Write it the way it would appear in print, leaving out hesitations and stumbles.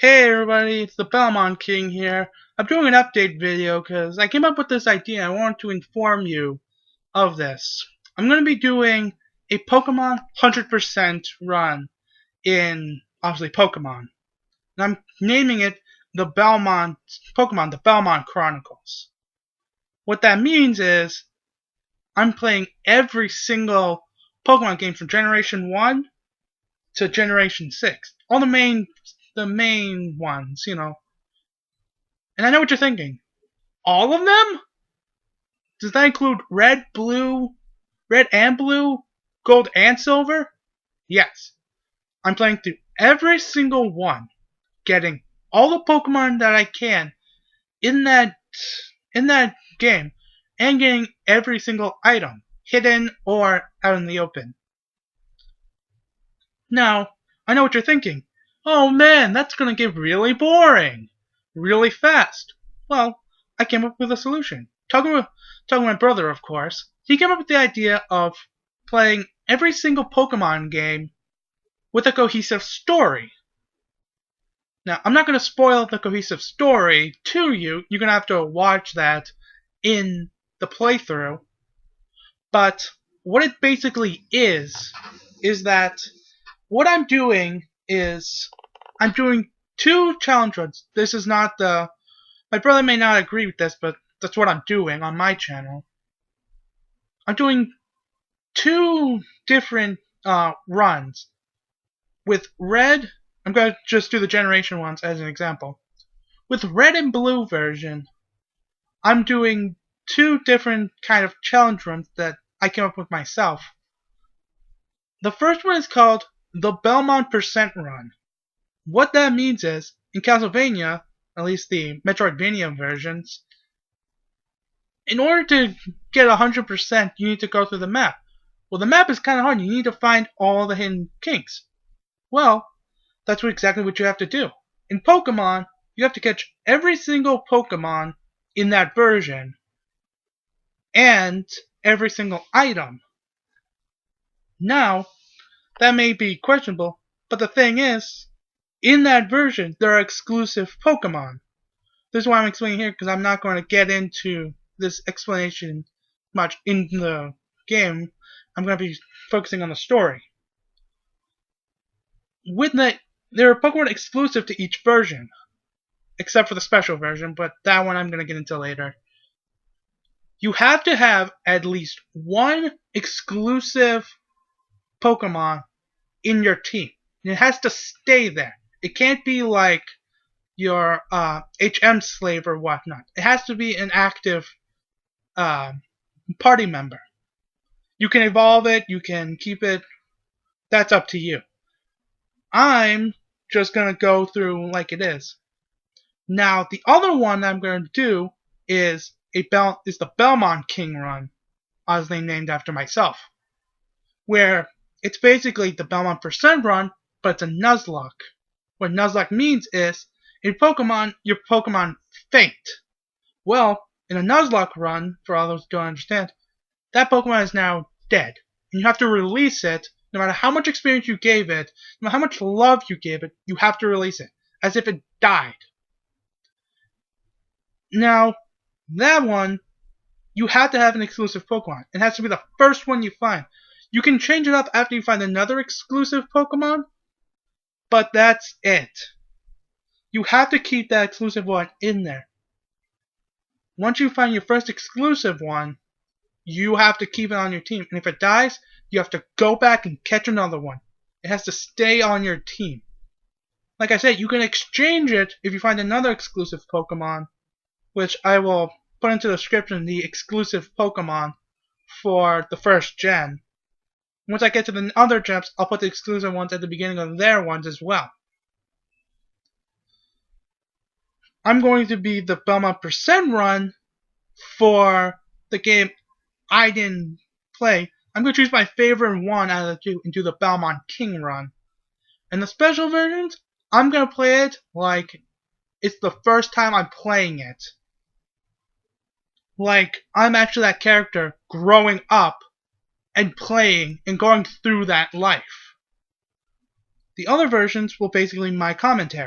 Hey everybody, it's the Belmont King here. I'm doing an update video because I came up with this idea. I wanted to inform you of this. I'm going to be doing a Pokemon 100% run in, obviously, Pokemon. And I'm naming it the Belmont Chronicles. What that means is I'm playing every single Pokemon game from Generation 1 to Generation 6. All the main ones, And I know what you're thinking. All of them? Does that include red and blue, gold and silver? Yes. I'm playing through every single one, getting all the Pokemon that I can in that game, and getting every single item, hidden or out in the open. Now, I know what you're thinking. Oh man, that's gonna get really boring. Really fast. Well, I came up with a solution. Talking with my brother, of course. He came up with the idea of playing every single Pokemon game with a cohesive story. Now, I'm not going to spoil the cohesive story to you. You're going to have to watch that in the playthrough. But what it basically is that what I'm doing is I'm doing two challenge runs. This is not my brother may not agree with this, but that's what I'm doing on my channel. I'm doing two different runs. With red, I'm going to just do the generation ones as an example. With red and blue version, I'm doing two different kind of challenge runs that I came up with myself. The first one is called the Belmont % run. What that means is, in Castlevania, at least the Metroidvania versions, in order to get 100%, you need to go through the map. Well, the map is kind of hard. You need to find all the hidden kinks. Well, that's exactly what you have to do. In Pokemon, you have to catch every single Pokemon in that version, and every single item. Now, that may be questionable, but the thing is, in that version, there are exclusive Pokemon. This is why I'm explaining here, because I'm not going to get into this explanation much in the game. I'm going to be focusing on the story. There are Pokemon exclusive to each version, except for the special version, but that one I'm going to get into later. You have to have at least one exclusive Pokemon in your team. And it has to stay there. It can't be like your HM slave or whatnot. It has to be an active party member. You can evolve it, you can keep it. That's up to you. I'm just going to go through like it is. Now, the other one I'm going to do is the Belmont King run, obviously named after myself, where it's basically the Belmont % run, but it's a Nuzlocke. What Nuzlocke means is, in Pokemon, your Pokemon faint. Well, in a Nuzlocke run, for all those who don't understand, that Pokemon is now dead. And you have to release it, no matter how much experience you gave it, no matter how much love you gave it, you have to release it, as if it died. Now, that one, you have to have an exclusive Pokemon. It has to be the first one you find. You can change it up after you find another exclusive Pokemon, but that's it. You have to keep that exclusive one in there. Once you find your first exclusive one, you have to keep it on your team. And if it dies, you have to go back and catch another one. It has to stay on your team. Like I said, you can exchange it if you find another exclusive Pokemon, which I will put into the description, the exclusive Pokemon for the first gen. Once I get to the other gens, I'll put the exclusive ones at the beginning of their ones as well. I'm going to be the Belmont % run for the game I didn't play. I'm going to choose my favorite one out of the two and do the Belmont King run. And the special versions, I'm going to play it like it's the first time I'm playing it. Like I'm actually that character growing up and playing and going through that life. The other versions will basically be my commentary.